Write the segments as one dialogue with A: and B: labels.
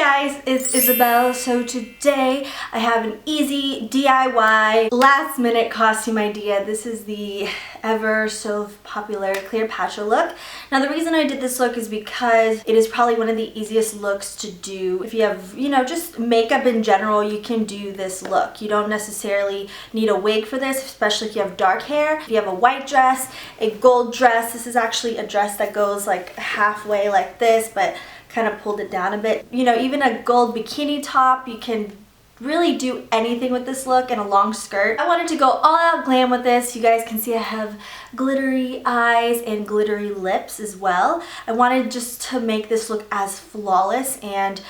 A: guys, it's Isabel. So today I have an easy DIY last minute costume idea. This is the ever so popular Cleopatra look. Now the reason I did this look is because it is probably one of the easiest looks to do. If you have, just makeup in general, you can do this look. You don't necessarily need a wig for this, especially if you have dark hair. If you have a white dress, a gold dress, this is actually a dress that goes like halfway like this, but kind of pulled it down a bit. Even a gold bikini top, you can really do anything with this look, and a long skirt. I wanted to go all out glam with this. You guys can see I have glittery eyes and glittery lips as well. I wanted just to make this look as flawless and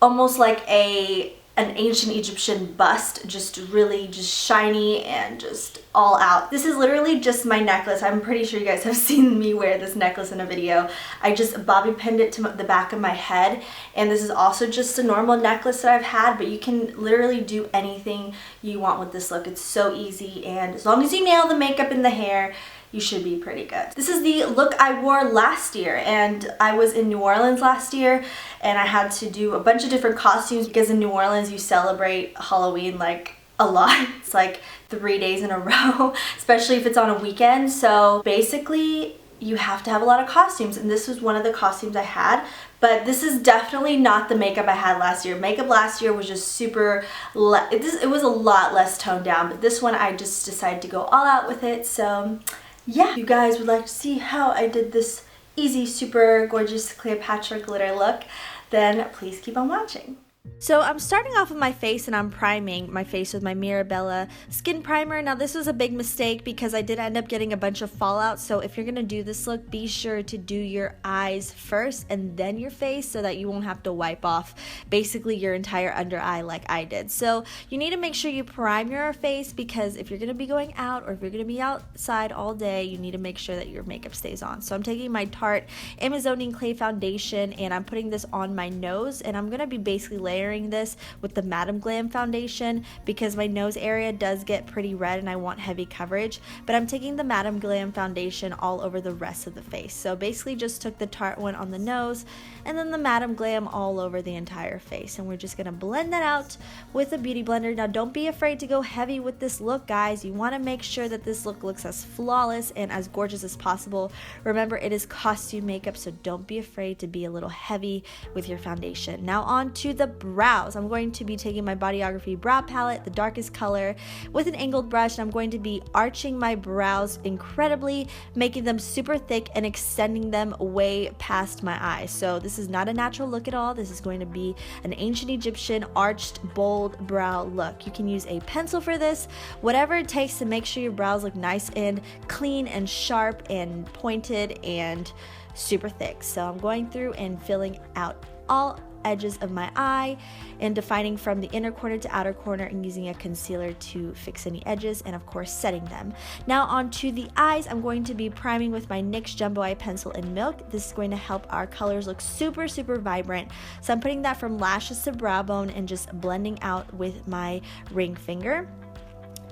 A: almost like an ancient Egyptian bust, just really just shiny and just all out. This is literally just my necklace. I'm pretty sure you guys have seen me wear this necklace in a video. I just bobby pinned it to the back of my head, and this is also just a normal necklace that I've had, but you can literally do anything you want with this look. It's so easy, and as long as you nail the makeup and the hair, you should be pretty good. This is the look I wore last year, and I was in New Orleans last year, and I had to do a bunch of different costumes because in New Orleans you celebrate Halloween like a lot. It's like 3 days in a row, especially if it's on a weekend. So basically you have to have a lot of costumes, and this was one of the costumes I had. But this is definitely not the makeup I had last year. Makeup last year was just super, it was a lot less toned down, but this one I just decided to go all out with it. So yeah, if you guys would like to see how I did this easy, super gorgeous Cleopatra glitter look, then please keep on watching. So I'm starting off with my face, and I'm priming my face with my Mirabella skin primer. Now this was a big mistake because I did end up getting a bunch of fallout, so if you're gonna do this look, be sure to do your eyes first and then your face so that you won't have to wipe off basically your entire under eye like I did. So you need to make sure you prime your face, because if you're gonna be going out or if you're gonna be outside all day, you need to make sure that your makeup stays on. So I'm taking my Tarte Amazonian Clay foundation and I'm putting this on my nose, and I'm gonna be basically layering this with the Madam Glam foundation because my nose area does get pretty red and I want heavy coverage, but I'm taking the Madam Glam foundation all over the rest of the face. So basically just took the Tarte one on the nose and then the Madam Glam all over the entire face, and we're just gonna blend that out with a beauty blender. Now don't be afraid to go heavy with this look, guys. You want to make sure that this look looks as flawless and as gorgeous as possible. Remember, it is costume makeup, so don't be afraid to be a little heavy with your foundation. Now on to the brows. I'm going to be taking my Bodyography brow palette, the darkest color, with an angled brush, and I'm going to be arching my brows incredibly, making them super thick and extending them way past my eyes. So this is not a natural look at all. This is going to be an ancient Egyptian arched bold brow look. You can use a pencil for this, whatever it takes to make sure your brows look nice and clean and sharp and pointed and super thick. So I'm going through and filling out all edges of my eye and defining from the inner corner to outer corner and using a concealer to fix any edges and of course setting them. Now onto the eyes, I'm going to be priming with my NYX Jumbo Eye Pencil in Milk. This is going to help our colors look super vibrant. So I'm putting that from lashes to brow bone and just blending out with my ring finger.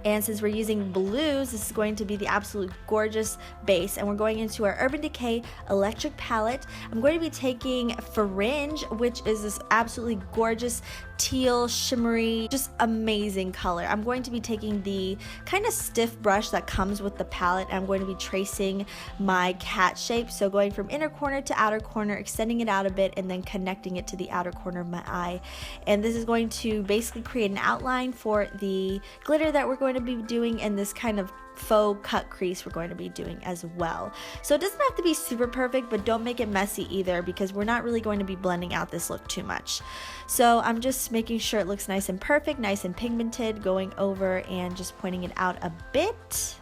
A: And since we're using blues, this is going to be the absolute gorgeous base, and we're going into our Urban Decay Electric palette. I'm going to be taking Fringe, which is this absolutely gorgeous teal, shimmery, just amazing color. I'm going to be taking the kind of stiff brush that comes with the palette, and I'm going to be tracing my cat shape. So going from inner corner to outer corner, extending it out a bit, and then connecting it to the outer corner of my eye. And this is going to basically create an outline for the glitter that we're going to be doing, and this kind of faux cut crease we're going to be doing as well. So it doesn't have to be super perfect, but don't make it messy either, because we're not really going to be blending out this look too much. So I'm just making sure it looks nice and perfect, nice and pigmented, going over and just pointing it out a bit.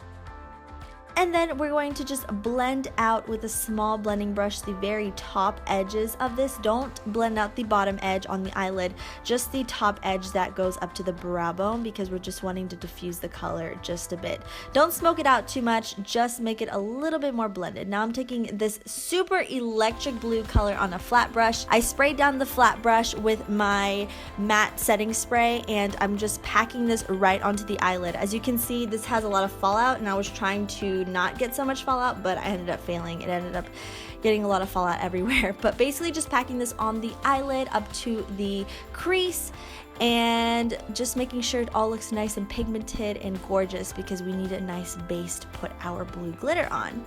A: And then we're going to just blend out with a small blending brush the very top edges of this. Don't blend out the bottom edge on the eyelid, just the top edge that goes up to the brow bone, because we're just wanting to diffuse the color just a bit. Don't smoke it out too much, just make it a little bit more blended. Now I'm taking this super electric blue color on a flat brush. I sprayed down the flat brush with my matte setting spray, and I'm just packing this right onto the eyelid. As you can see, this has a lot of fallout, and I was trying to not get so much fallout, but I ended up failing. It ended up getting a lot of fallout everywhere. But basically just packing this on the eyelid up to the crease and just making sure it all looks nice and pigmented and gorgeous, because we need a nice base to put our blue glitter on.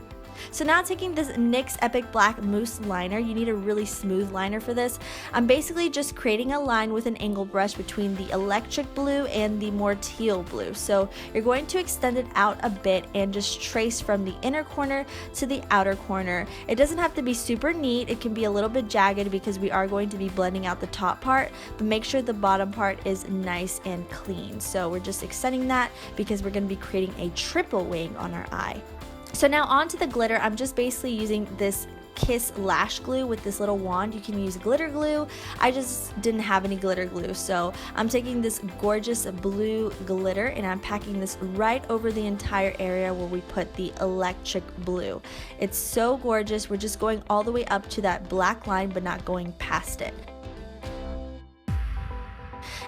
A: So now taking this NYX Epic Black Mousse liner, you need a really smooth liner for this. I'm basically just creating a line with an angle brush between the electric blue and the more teal blue. So you're going to extend it out a bit and just trace from the inner corner to the outer corner. It doesn't have to be super neat, it can be a little bit jagged because we are going to be blending out the top part, but make sure the bottom part is nice and clean. So we're just extending that because we're going to be creating a triple wing on our eye. So now onto the glitter, I'm just basically using this Kiss lash glue with this little wand. You can use glitter glue. I just didn't have any glitter glue, so I'm taking this gorgeous blue glitter and I'm packing this right over the entire area where we put the electric blue. It's so gorgeous. We're just going all the way up to that black line but not going past it.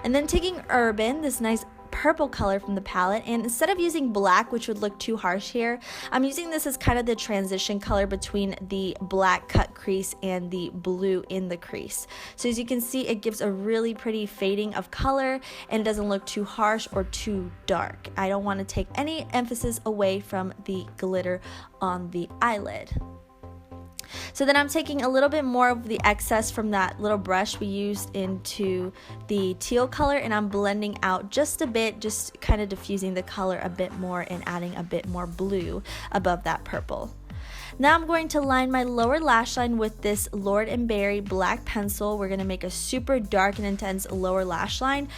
A: And then taking Urban, this nice purple color from the palette, and instead of using black, which would look too harsh here, I'm using this as kind of the transition color between the black cut crease and the blue in the crease. So as you can see, it gives a really pretty fading of color and it doesn't look too harsh or too dark. I don't want to take any emphasis away from the glitter on the eyelid. So then I'm taking a little bit more of the excess from that little brush we used into the teal color, and I'm blending out just a bit, just kind of diffusing the color a bit more and adding a bit more blue above that purple. Now I'm going to line my lower lash line with this Lord & Berry black pencil. We're going to make a super dark and intense lower lash line.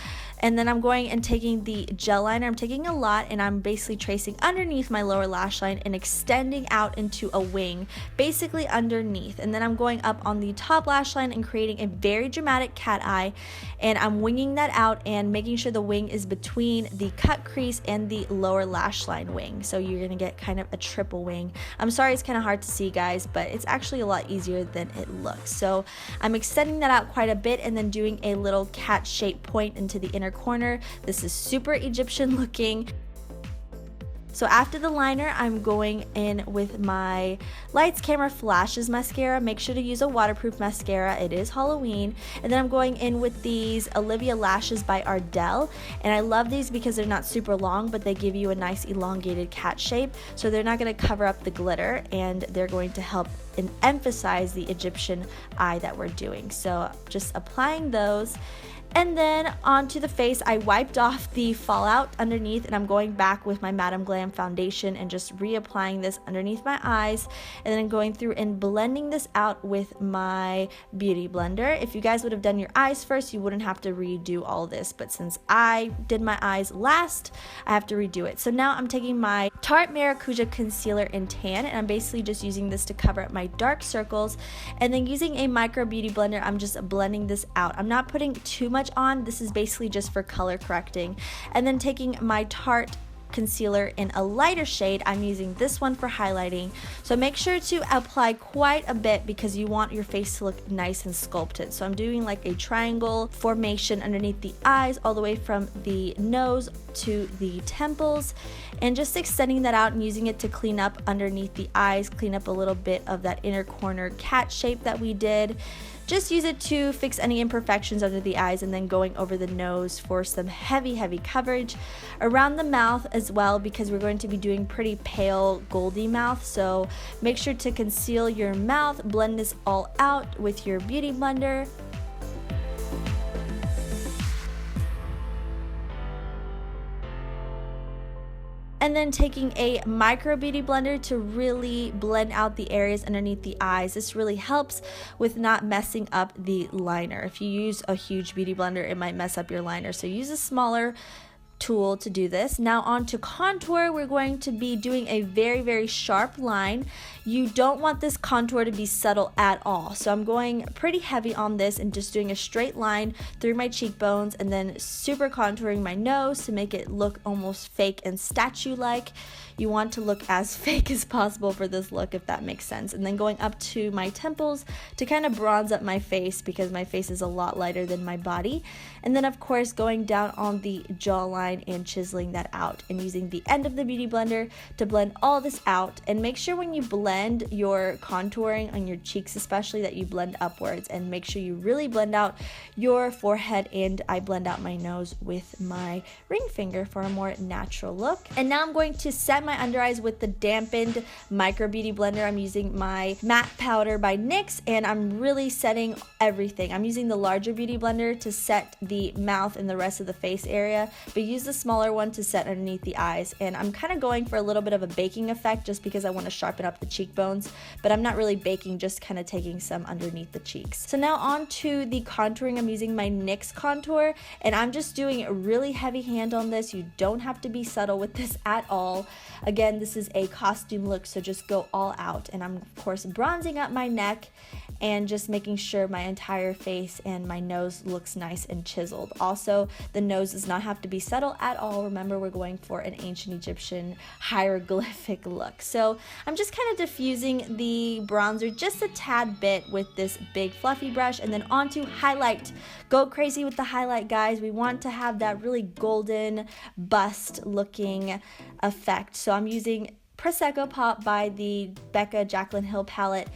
A: And then I'm going and taking the gel liner, I'm taking a lot, and I'm basically tracing underneath my lower lash line and extending out into a wing, basically underneath. And then I'm going up on the top lash line and creating a very dramatic cat eye, and I'm winging that out and making sure the wing is between the cut crease and the lower lash line wing. So you're gonna get kind of a triple wing. I'm sorry it's kind of hard to see, guys, but it's actually a lot easier than it looks. So I'm extending that out quite a bit and then doing a little cat shaped point into the inner corner. This is super Egyptian looking. So after the liner, I'm going in with my Lights Camera Flashes mascara. Make sure to use a waterproof mascara. It is Halloween. And then I'm going in with these Olivia Lashes by Ardell. And I love these because they're not super long, but they give you a nice elongated cat shape. So they're not going to cover up the glitter, and they're going to help and emphasize the Egyptian eye that we're doing. So just applying those. And then onto the face, I wiped off the fallout underneath, and I'm going back with my Madame Glam foundation and just reapplying this underneath my eyes, and then going through and blending this out with my beauty blender. If you guys would have done your eyes first, you wouldn't have to redo all this, but since I did my eyes last, I have to redo it. So now I'm taking my Tarte Maracuja concealer in tan, and I'm basically just using this to cover up my dark circles, and then using a micro beauty blender, I'm just blending this out. I'm not putting too much on. This is basically just for color correcting. And then taking my Tarte concealer in a lighter shade, I'm using this one for highlighting. So make sure to apply quite a bit because you want your face to look nice and sculpted. So I'm doing like a triangle formation underneath the eyes, all the way from the nose to the temples, and just extending that out and using it to clean up underneath the eyes, clean up a little bit of that inner corner cat shape that we did. Just use it to fix any imperfections under the eyes, and then going over the nose for some heavy coverage. Around the mouth as well, because we're going to be doing pretty pale goldy mouth. So make sure to conceal your mouth, blend this all out with your beauty blender. And then taking a micro beauty blender to really blend out the areas underneath the eyes. This really helps with not messing up the liner. If you use a huge beauty blender, it might mess up your liner. So use a smaller tool to do this. Now on to contour. We're going to be doing a very sharp line. You don't want this contour to be subtle at all. So I'm going pretty heavy on this and just doing a straight line through my cheekbones, and then super contouring my nose to make it look almost fake and statue-like. You want to look as fake as possible for this look, if that makes sense. And then going up to my temples to kind of bronze up my face because my face is a lot lighter than my body. And then of course going down on the jawline line and chiseling that out, and using the end of the Beauty Blender to blend all this out. And make sure when you blend your contouring on your cheeks especially that you blend upwards, and make sure you really blend out your forehead, and I blend out my nose with my ring finger for a more natural look. And now I'm going to set my under eyes with the dampened micro beauty blender. I'm using my matte powder by NYX, and I'm really setting everything. I'm using the larger beauty blender to set the mouth and the rest of the face area, but use the smaller one to set underneath the eyes. And I'm kind of going for a little bit of a baking effect just because I want to sharpen up the cheekbones, but I'm not really baking, just kind of taking some underneath the cheeks. So now on to the contouring. I'm using my NYX contour, and I'm just doing a really heavy hand on this. You don't have to be subtle with this at all. Again, this is a costume look, so just go all out. And I'm of course bronzing up my neck and just making sure my entire face and my nose looks nice and chiseled. Also, the nose does not have to be subtle at all. Remember, we're going for an ancient Egyptian hieroglyphic look. So I'm just kind of diffusing the bronzer just a tad bit with this big fluffy brush, and then onto highlight. Go crazy with the highlight, guys. We want to have that really golden bust looking effect. So I'm using Prosecco Pop by the Becca Jaclyn Hill palette.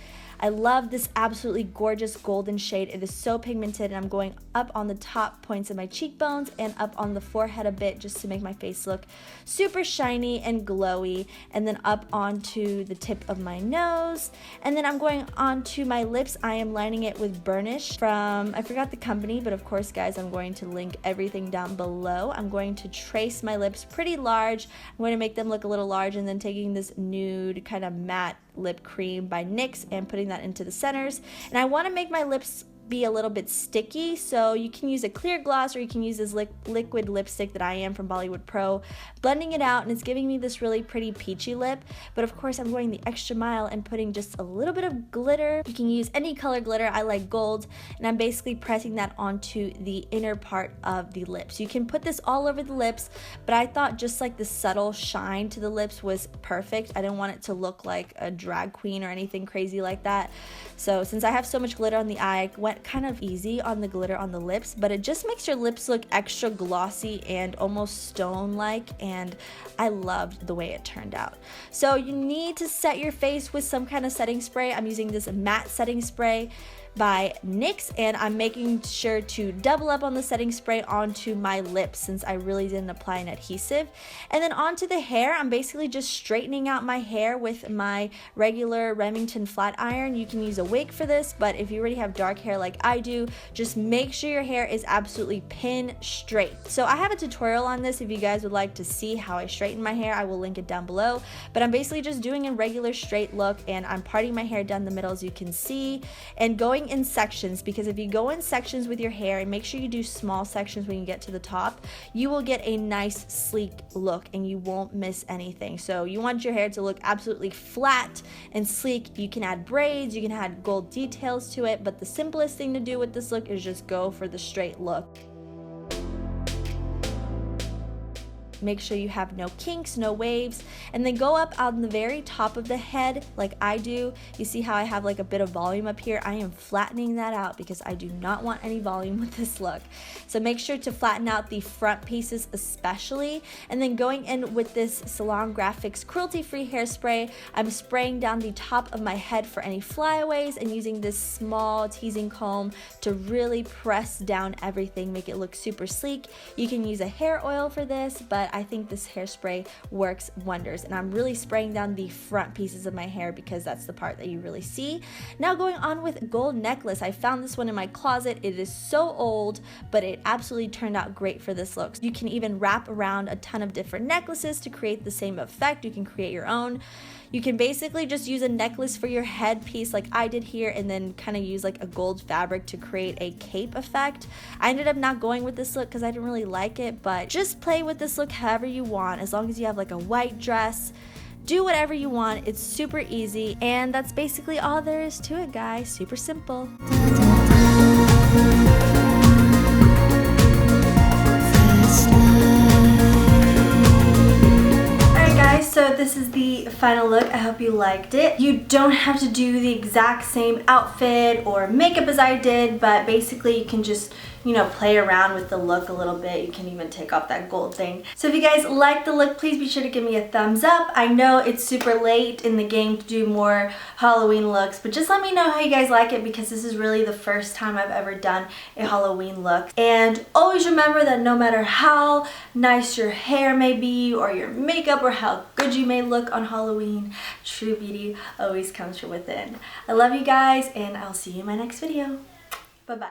A: I love this absolutely gorgeous golden shade. It is so pigmented, and I'm going up on the top points of my cheekbones and up on the forehead a bit just to make my face look super shiny and glowy, and then up onto the tip of my nose. And then I'm going onto my lips. I am lining it with Burnish from, I forgot the company, but of course, guys, I'm going to link everything down below. I'm going to trace my lips pretty large. I'm going to make them look a little large, and then taking this nude kind of matte lip cream by NYX and putting that into the centers. And I want to make my lips be a little bit sticky, so you can use a clear gloss, or you can use this liquid lipstick that I am from Bollywood Pro, blending it out, and it's giving me this really pretty peachy lip. But of course, I'm going the extra mile and putting just a little bit of glitter. You can use any color glitter. I like gold, and I'm basically pressing that onto the inner part of the lips. You can put this all over the lips, but I thought just like the subtle shine to the lips was perfect. I didn't want it to look like a drag queen or anything crazy like that. So since I have so much glitter on the eye, I went kind of easy on the glitter on the lips, but it just makes your lips look extra glossy and almost stone-like, and I loved the way it turned out. So you need to set your face with some kind of setting spray. I'm using this matte setting spray by NYX, and I'm making sure to double up on the setting spray onto my lips since I really didn't apply an adhesive. And then onto the hair, I'm basically just straightening out my hair with my regular Remington flat iron. You can use a wig for this, but if you already have dark hair like I do, just make sure your hair is absolutely pin straight. So I have a tutorial on this. If you guys would like to see how I straighten my hair, I will link it down below. But I'm basically just doing a regular straight look, and I'm parting my hair down the middle, as you can see, and going in sections, because if you go in sections with your hair, and make sure you do small sections when you get to the top, you will get a nice sleek look and you won't miss anything. So you want your hair to look absolutely flat and sleek. You can add braids, you can add gold details to it, but the simplest thing to do with this look is just go for the straight look. Make sure you have no kinks, no waves, and then go up on the very top of the head like I do. You see how I have like a bit of volume up here? I am flattening that out because I do not want any volume with this look. So make sure to flatten out the front pieces especially, and then going in with this Salon Graphics Cruelty-Free hairspray, I'm spraying down the top of my head for any flyaways, and using this small teasing comb to really press down everything, make it look super sleek. You can use a hair oil for this, but I think this hairspray works wonders, and I'm really spraying down the front pieces of my hair because that's the part that you really see. Now going on with gold necklace. I found this one in my closet. It is so old, but it absolutely turned out great for this look. You can even wrap around a ton of different necklaces to create the same effect. You can create your own. You can basically just use a necklace for your headpiece like I did here, and then kind of use like a gold fabric to create a cape effect. I ended up not going with this look because I didn't really like it, but just play with this look however you want. As long as you have like a white dress, do whatever you want. It's super easy, and that's basically all there is to it, guys. Super simple. So this is the final look. I hope you liked it. You don't have to do the exact same outfit or makeup as I did, but basically you can just you know, play around with the look a little bit. You can even take off that gold thing. So if you guys like the look, please be sure to give me a thumbs up. I know it's super late in the game to do more Halloween looks, but just let me know how you guys like it, because this is really the first time I've ever done a Halloween look. And always remember that no matter how nice your hair may be or your makeup or how good you may look on Halloween, true beauty always comes from within. I love you guys, and I'll see you in my next video. Bye-bye.